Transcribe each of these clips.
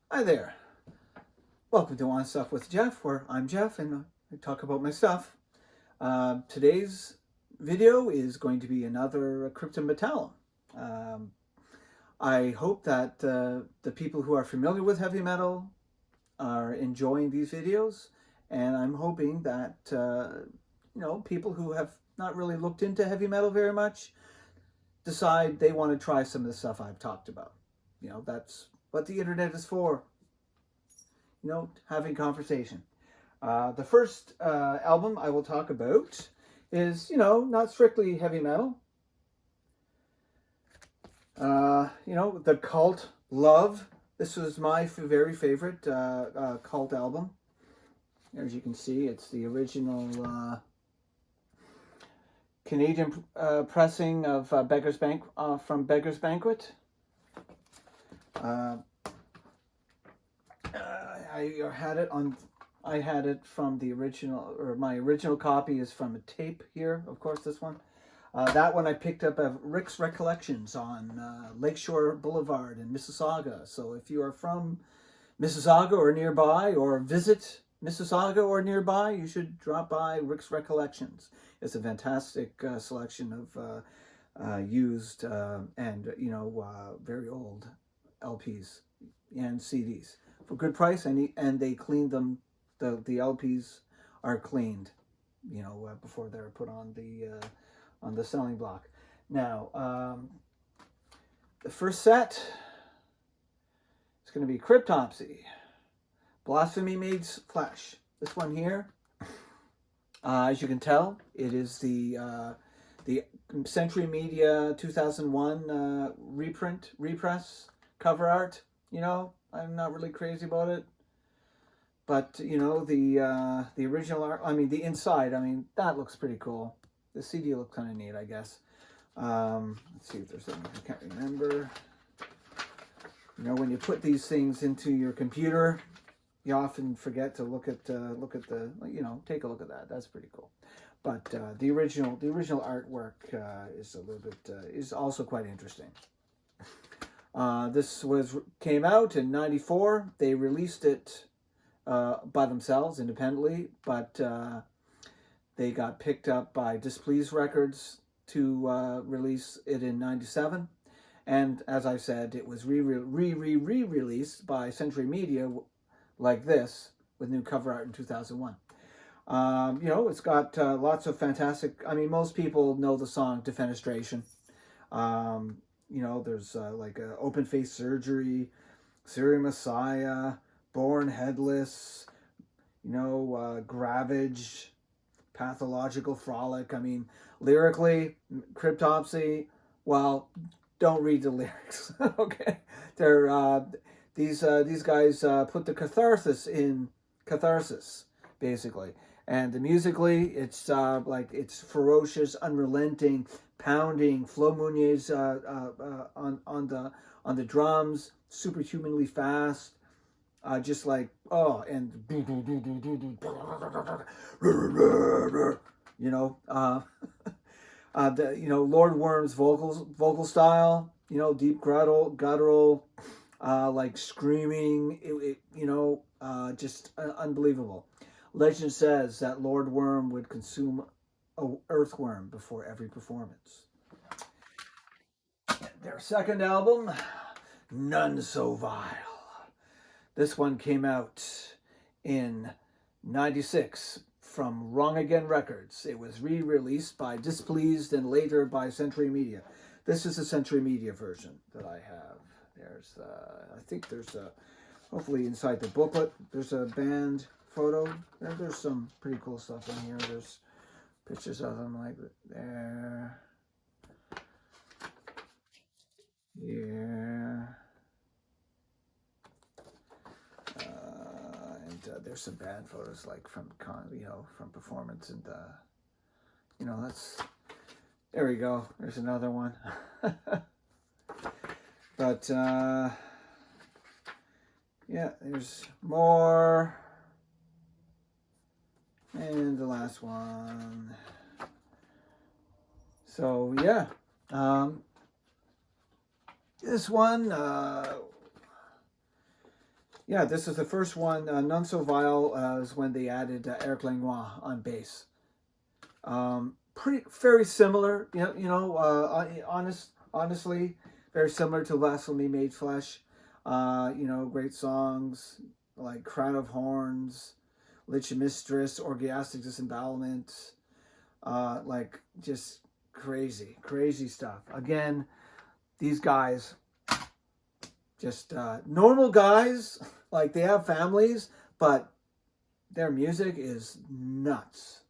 Hi there. Welcome to On Stuff with Jeff, where I'm Jeff and I talk about my stuff. Today's video is going to be another Crypta Metallum. Um, I hope that the people who are familiar with heavy metal are enjoying these videos, and I'm hoping that people who have not really looked into heavy metal very much decide they want to try some of the stuff I've talked about. That's what the internet is for. Having conversation. The first album I will talk about is, not strictly heavy metal. The Cult Love. This was my very favorite Cult album. As you can see, it's the original Canadian pressing of from Beggar's Banquet. I had it from the original, or my original copy is from a tape here, of course, this one. That one I picked up at Rick's Recollections on Lakeshore Boulevard in Mississauga. So if you are from Mississauga or nearby, or visit Mississauga or nearby, you should drop by Rick's Recollections. It's a fantastic selection of used and very old LPs and CDs for good price, and they clean them. The LPs are cleaned, before they're put on the selling block. Now, the first set is going to be Cryptopsy, Blasphemy Meets Flesh. This one here, as you can tell, it is the Century Media 2001 repress cover art. I'm not really crazy about it, but the original art. I mean, the inside. I mean, that looks pretty cool. The CD looks kind of neat, I guess. Let's see if there's something I can't remember. When you put these things into your computer, you often forget to look at the take a look at that. That's pretty cool. But the original artwork is a little bit is also quite interesting. This came out in '94. They released it by themselves independently, but they got picked up by Displeased Records to release it in '97. And as I said, it was re-released by Century Media like this with new cover art in 2001. It's got lots of fantastic. I mean, most people know the song Defenestration. There's like Open Face Surgery, Syrian Messiah, Born Headless, Gravage, Pathological Frolic. I mean, lyrically, Cryptopsy, well, don't read the lyrics, okay? They're, these guys put the catharsis in catharsis, basically. And musically, it's it's ferocious, unrelenting, pounding. Flo Muniz on the drums, superhumanly fast, just like and Lord Worm's vocal style, deep guttural, like screaming, just unbelievable. Legend says that Lord Worm would consume an earthworm before every performance. Their second album, None So Vile. This one came out in '96 from Wrong Again Records. It was re-released by Displeased and later by Century Media. This is the Century Media version that I have. There's, I think there's hopefully inside the booklet, there's a band photo. There's some pretty cool stuff in here. There's pictures of them like there. Yeah. There's some band photos like from performance, and that's, there we go. There's another one. But yeah, there's more, and the last one. So yeah, this one Yeah, this is the first one. None So Vile is when they added Eric Langlois on bass. Very similar. Honestly, very similar to Blasphemy Made Flesh. Great songs like Crown of Horns, Lich Mistress, Orgiastic Disembowelment. Like just crazy stuff. Again, these guys, just normal guys. Like they have families, but their music is nuts.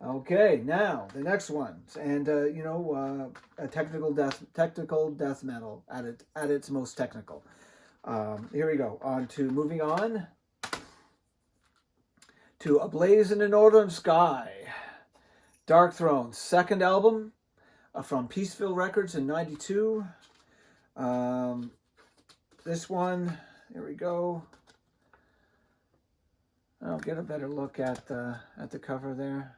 Okay, now the next ones, and a technical death metal at its most technical. Here we go. Moving on to Ablaze in the Northern Sky, Darkthrone, second album from Peaceville Records in '92. This one, here we go. I'll get a better look at the cover there.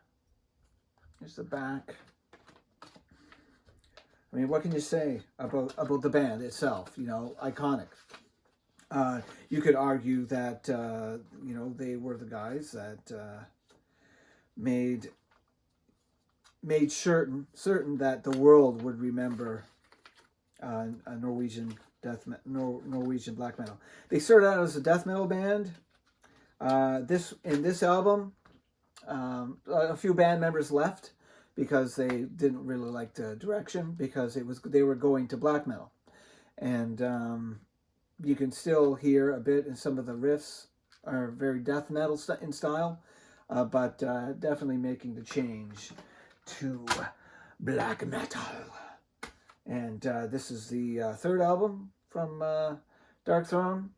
Here's the back. I mean, what can you say about the band itself? Iconic. You could argue that they were the guys that made certain that the world would remember a Norwegian Norwegian black metal. They started out as a death metal band. This album, a few band members left because they didn't really like the direction, because they were going to black metal, and you can still hear a bit in some of the riffs are very death metal in style, but definitely making the change to black metal. And this is the third album from Darkthrone.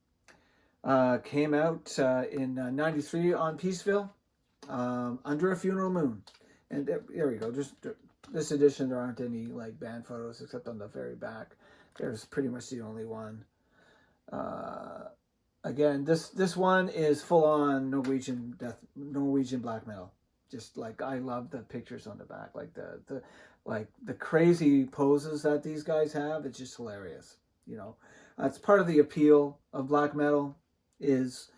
Came out in '93 on Peaceville, Under a Funeral Moon. And there we go. Just this edition, there aren't any like band photos except on the very back. There's pretty much the only one. Again, this one is full on Norwegian black metal. Just like, I love the pictures on the back, like the crazy poses that these guys have. It's just hilarious. That's part of the appeal of black metal, is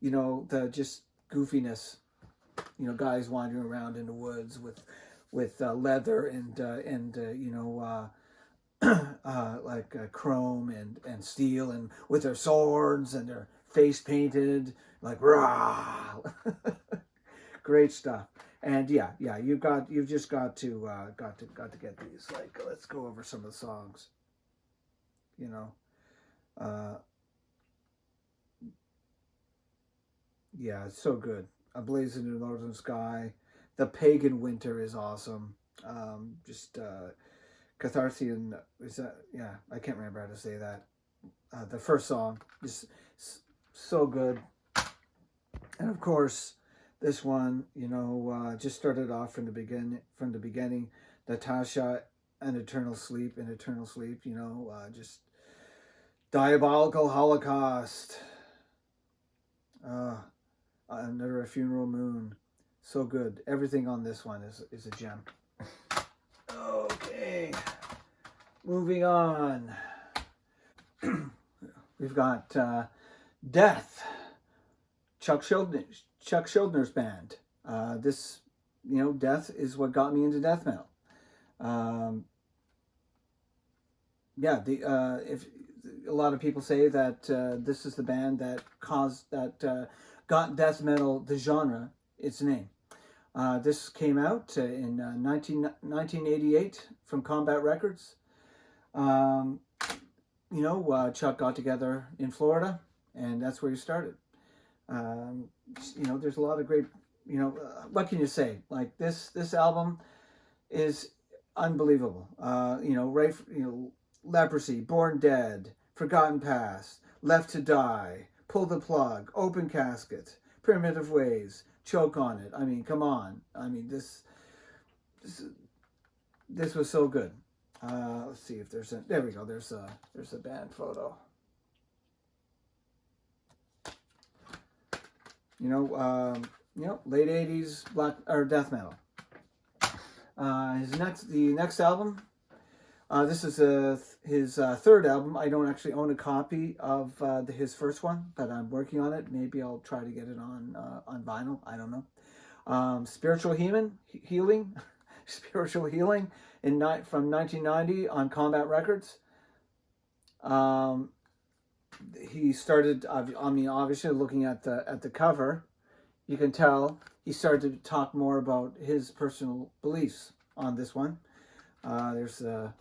the just goofiness. Guys wandering around in the woods with leather and like chrome and steel, and with their swords and their face painted like rah. Great stuff. And you've just got to get these. Like, let's go over some of the songs. It's so good. Ablaze in the Northern Sky. The Pagan Winter is awesome. Catharsian, is that? Yeah, I can't remember how to say that. The first song is so good. And of course, this one, just started off from the beginning. Natasha and Eternal Sleep, just Diabolical Holocaust. Under a Funeral Moon. So good. Everything on this one is a gem. Okay. Moving on. We've got Death. Chuck Schuldner's band. This, Death is what got me into death metal. If a lot of people say that this is the band that got death metal, the genre, its name. This came out in 1988 from Combat Records. Chuck got together in Florida, and that's where he started. There's a lot of great, what can you say? Like this album is unbelievable. Leprosy, Born Dead, Forgotten Past, Left to Die, Pull the Plug, Open Casket, Primitive Ways, Choke on It. I mean, come on. I mean, this was so good. Let's see if there we go. There's a band photo. Late 80s black or death metal. The next album, This is his third album. I don't actually own a copy of his first one, but I'm working on it. Maybe I'll try to get it on vinyl. I don't know. Spiritual Healing, Spiritual Healing from 1990 on Combat Records. He started. I mean, obviously, looking at the cover, you can tell he started to talk more about his personal beliefs on this one. There's a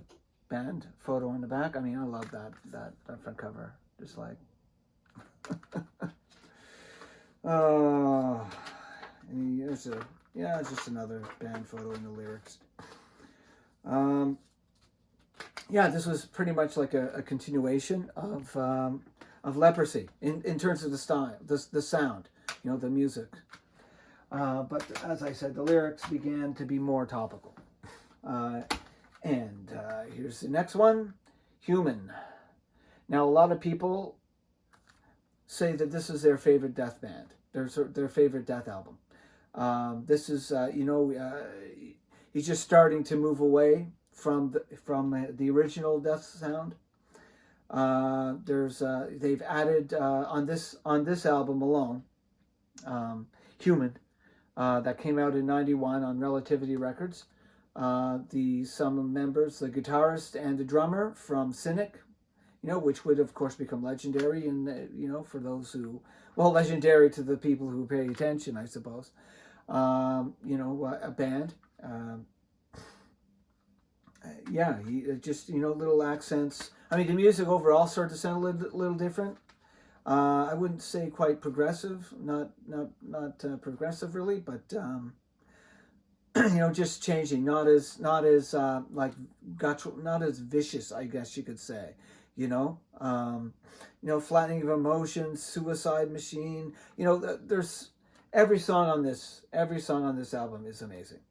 band photo in the back. I mean, I love that front cover. Just like, it's just another band photo in the lyrics. Yeah, this was pretty much like a continuation of Leprosy in terms of the style, the sound, the music. But as I said, the lyrics began to be more topical. And here's the next one, Human. Now, a lot of people say that this is their favorite death band, their favorite death album. This is, he's just starting to move away from the original death sound. They've added on this album alone, Human, that came out in '91 on Relativity Records. Some members, the guitarist and the drummer from Cynic, which would of course become legendary, and for those who, legendary to the people who pay attention, I suppose. A band. He just little accents. I mean, the music overall started to sound a little different. I wouldn't say quite progressive, not progressive really, but just changing, not as like guttural, not as vicious, I guess you could say. Flattening of emotions, Suicide Machine. There's every song on this album is amazing.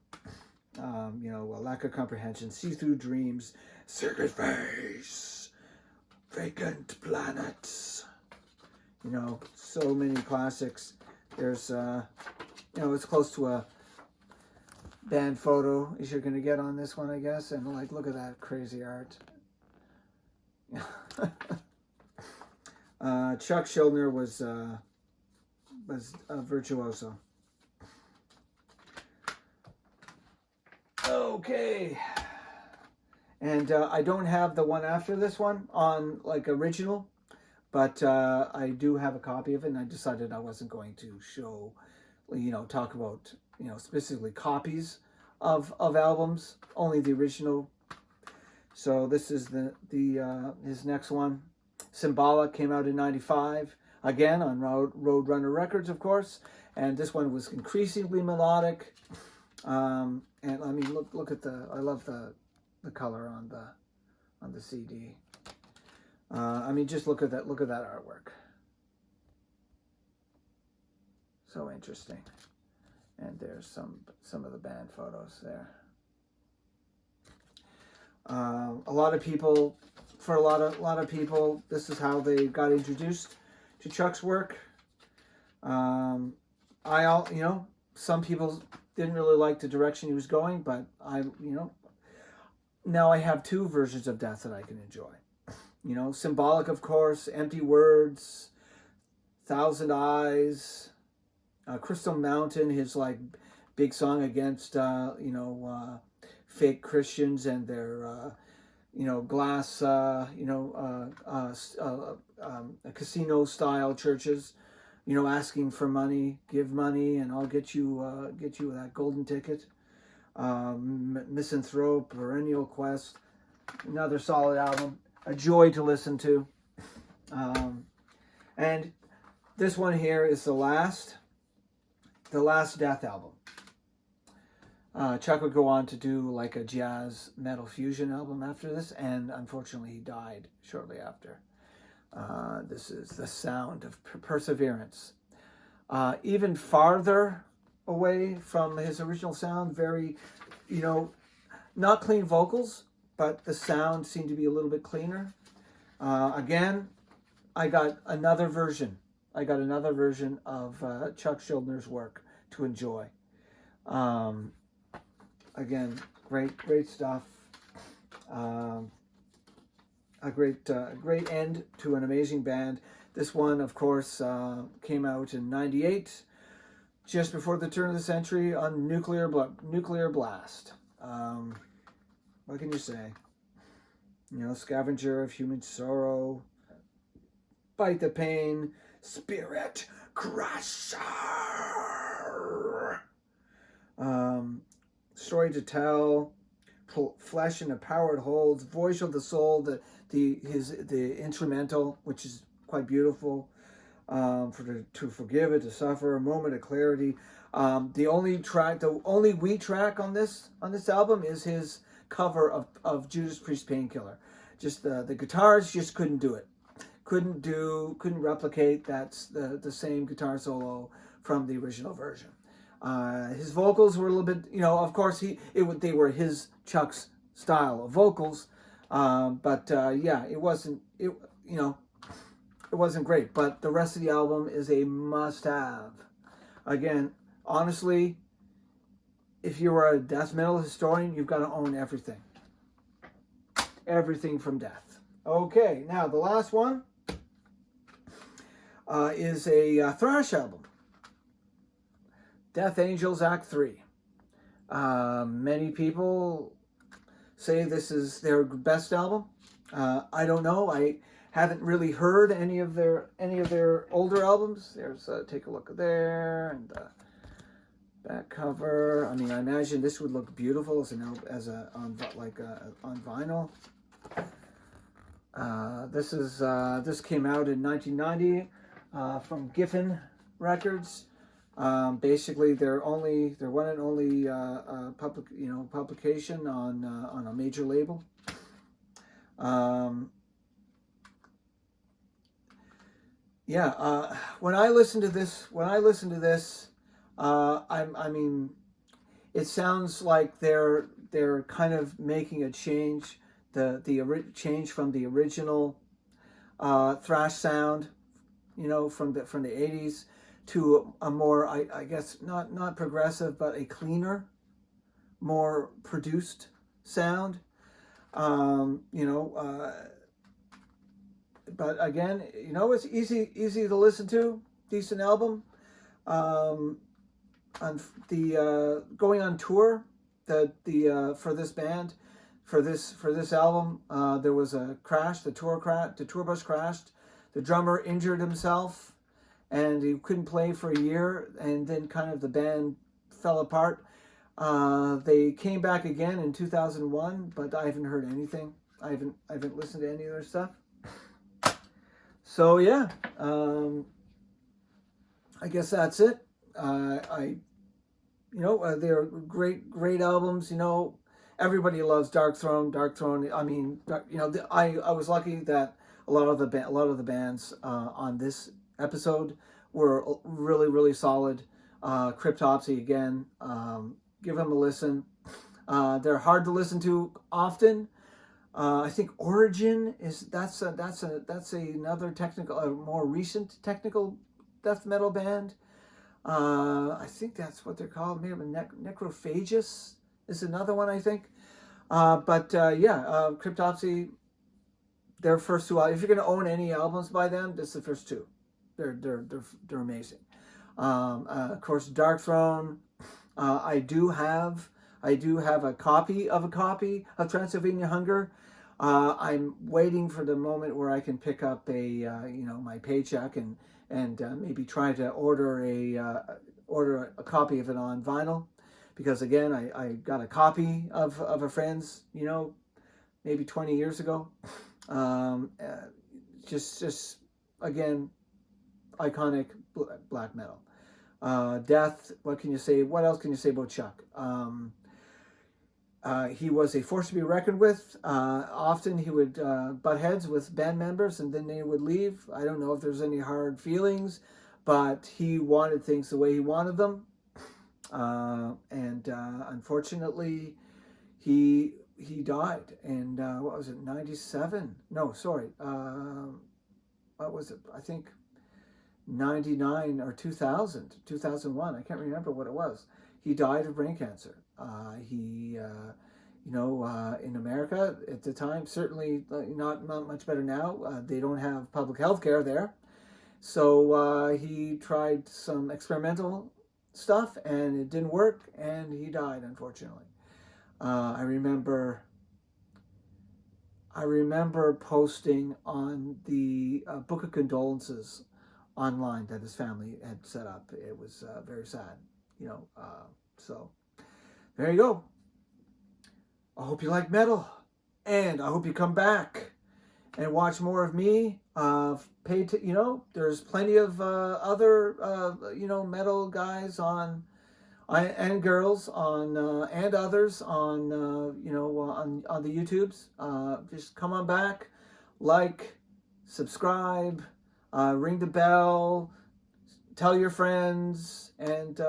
A Lack of Comprehension, See Through Dreams, Circuit Face, Vacant Planets. So many classics. There's, it's close to a band photo as you're going to get on this one, I guess. And look at that crazy art. Chuck Schuldiner was a virtuoso. Okay, and I don't have the one after this one on original, but I do have a copy of it, and I decided I wasn't going to show, talk about, specifically copies of albums, only the original. So this is his next one, Symbolic, came out in '95, again on Roadrunner Records, of course, and this one was increasingly melodic. And I mean, look at I love the color on the CD. I mean, just look at that artwork. So interesting. And there's some of the band photos there. A lot of people, this is how they got introduced to Chuck's work. Some people didn't really like the direction he was going, but now I have two versions of Death that I can enjoy. Symbolic, of course, Empty Words, Thousand Eyes, Crystal Mountain, his big song against fake Christians and their glass casino style churches. Asking for money, give money, and I'll get you that golden ticket. Misanthrope, Perennial Quest, another solid album, a joy to listen to. And this one here is the last Death album. Chuck would go on to do a jazz metal fusion album after this, and unfortunately he died shortly after. This is the sound of Perseverance. Even farther away from his original sound, very, not clean vocals, but the sound seemed to be a little bit cleaner. Again, I got another version of Chuck Schuldner's work to enjoy. Again, great stuff. A great end to an amazing band. This one, of course, came out in '98, just before the turn of the century, on Nuclear Blast. What can you say? You know, scavenger of human sorrow, fight the pain, spirit crusher. Story to tell, flesh in a power it holds, voice of the soul, the instrumental, which is quite beautiful. To forgive it, to suffer, a moment of clarity. The only wheat track on this album is his cover of Judas Priest Painkiller. Just the guitars just couldn't do it. Couldn't replicate the same guitar solo from the original version. His vocals were a little bit, of course they were his Chuck's style of vocals, but it wasn't great. But the rest of the album is a must-have. Again, honestly, if you are a death metal historian, you've got to own everything. Everything from Death. Okay, now the last one is a thrash album. Death Angels Act 3. Many people say this is their best album. I don't know. I haven't really heard any of their older albums. There's take a look there, and the back cover. I mean, I imagine this would look beautiful on vinyl. This came out in 1990 from Giffen Records. Basically, their one and only publication on a major label. When I listen to this, I mean, it sounds like they're kind of making a change, change from the original thrash sound, from the 80s. To a more, I guess, not progressive, but a cleaner, more produced sound. But again, it's easy to listen to. Decent album. On the going on tour, for this band, for this album, there was a crash. The tour bus crashed. The drummer injured himself, and he couldn't play for a year, and then kind of the band fell apart. They came back again in 2001, but I haven't heard anything. I haven't listened to any of their stuff. So yeah, I guess that's it. They're great albums. Everybody loves Darkthrone. Darkthrone. I mean, I was lucky that a lot of the bands on this episode were really, really solid. Cryptopsy again, give them a listen. They're hard to listen to often. I think Origin that's another technical, more recent technical death metal band. I think that's what they're called. Maybe Necrophagus is another one, I think. Cryptopsy, their first two. If you're going to own any albums by them, this is the first two. They're amazing. Of course, Darkthrone. I do have a copy of Transylvania Hunger. I'm waiting for the moment where I can pick up my paycheck and maybe try to order a copy of it on vinyl, because again I got a copy of a friend's maybe 20 years ago. Just again, iconic black metal. Death. What can you say? What else can you say about Chuck? He was a force to be reckoned with. Often he would butt heads with band members, and then they would leave. I don't know if there's any hard feelings, but he wanted things the way he wanted them. Unfortunately, he died. And what was it? 97? No, sorry. What was it? I think 99 or 2001. I can't remember what it was. He died of brain cancer. You know, in America at the time, certainly not much better now. They don't have public health care there. So he tried some experimental stuff and it didn't work and he died, unfortunately. I remember posting on the book of condolences online that his family had set up. It was very sad, you know. So there you go. I hope you like metal, and I hope you come back and watch more of me. You know, there's plenty of other you know, metal guys on and girls on and others on you know, on the YouTubes. Just come on back, like, subscribe, ring the bell, tell your friends, and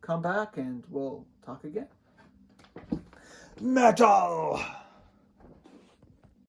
come back and we'll talk again. Metal!